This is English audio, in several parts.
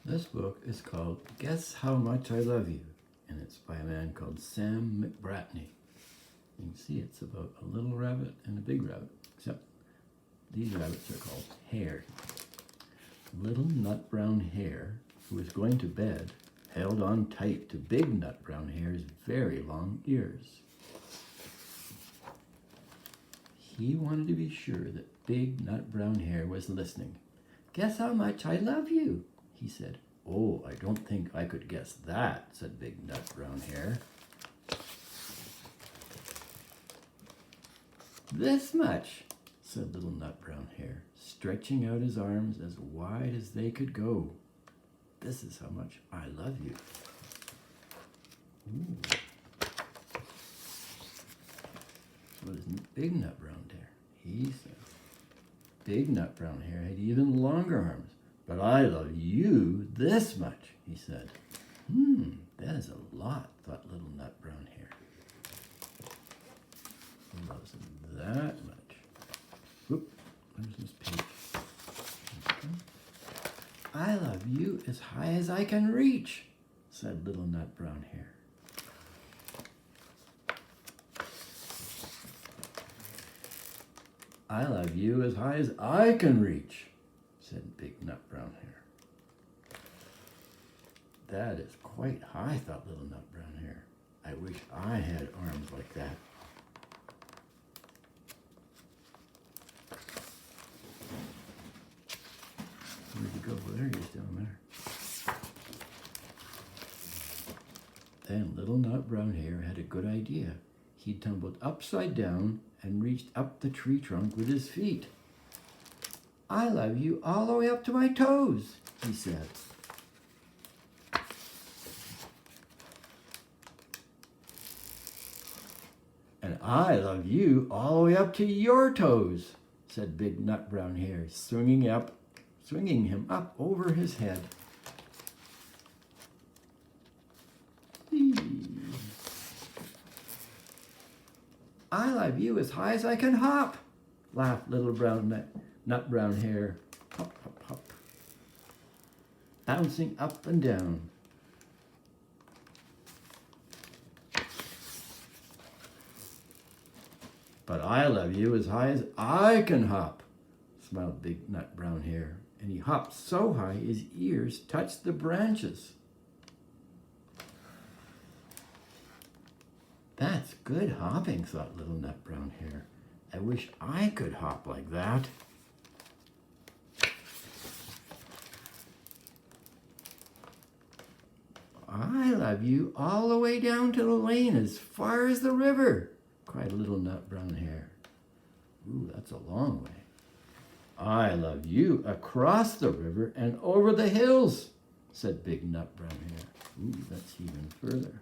This book is called Guess How Much I Love You, and it's by a man called Sam McBratney. You can see it's about a little rabbit and a big rabbit, except these rabbits are called hare. Little nut brown hare, who was going to bed, held on tight to big nut brown hare's very long ears. He wanted to be sure that big nut brown hare was listening. "Guess how much I love you," he said. "Oh, I don't think I could guess that," said big nut brown hare. "This much," said little nut brown hare, stretching out his arms as wide as they could go. "This is how much I love you." Ooh. What is big nut brown hare? He said, big nut brown hare had even longer arms. "But I love you this much," he said. That is a lot, thought little nut brown hare. He loves him that much. Whoop, where's this page? Okay. "I love you as high as I can reach," said little nut brown hare. "I love you as high as I can reach," said big nut brown hare. That is quite high, thought little nut brown hare. I wish I had arms like that. Where'd you go? Well, there he is down there. Then little nut brown hare had a good idea. He tumbled upside down and reached up the tree trunk with his feet. "I love you all the way up to my toes," he said. "And I love you all the way up to your toes," said big nut brown hare, swinging him up over his head. "I love you as high as I can hop," laughed little nut brown hare. Hop, hop, hop, bouncing up and down. "But I love you as high as I can hop," smiled big nut brown hare, and he hopped so high his ears touched the branches. "That's good hopping," thought little nut brown hare. "I wish I could hop like that." "I love you all the way down to the lane as far as the river," cried little nut brown hare. Ooh, that's a long way. "I love you across the river and over the hills," said big nut brown hare. Ooh, that's even further.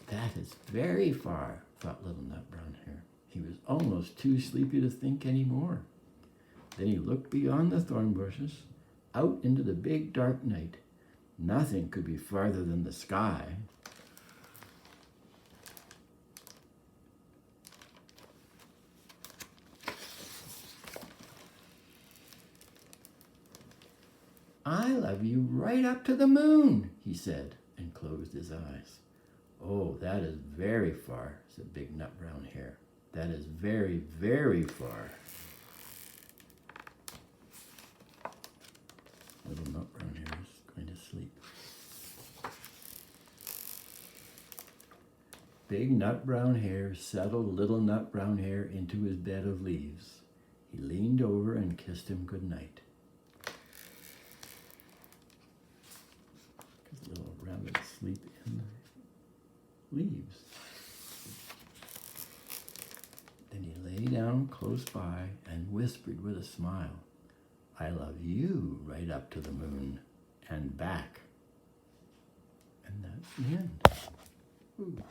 "That is very far," thought little nut brown hare. He was almost too sleepy to think any more. Then he looked beyond the thorn bushes, out into the big dark night. Nothing could be farther than the sky. "I love you right up to the moon," he said, and closed his eyes. "Oh, that is very far," said big nut brown hare. "That is very, very far." Little nut brown hare is going to sleep. Big nut brown hare settled little nut brown hare into his bed of leaves. He leaned over and kissed him good night. Because little rabbits sleep in the leaves. Then he lay down close by and whispered with a smile, "I love you right up to the moon and back." And that's the end. Ooh.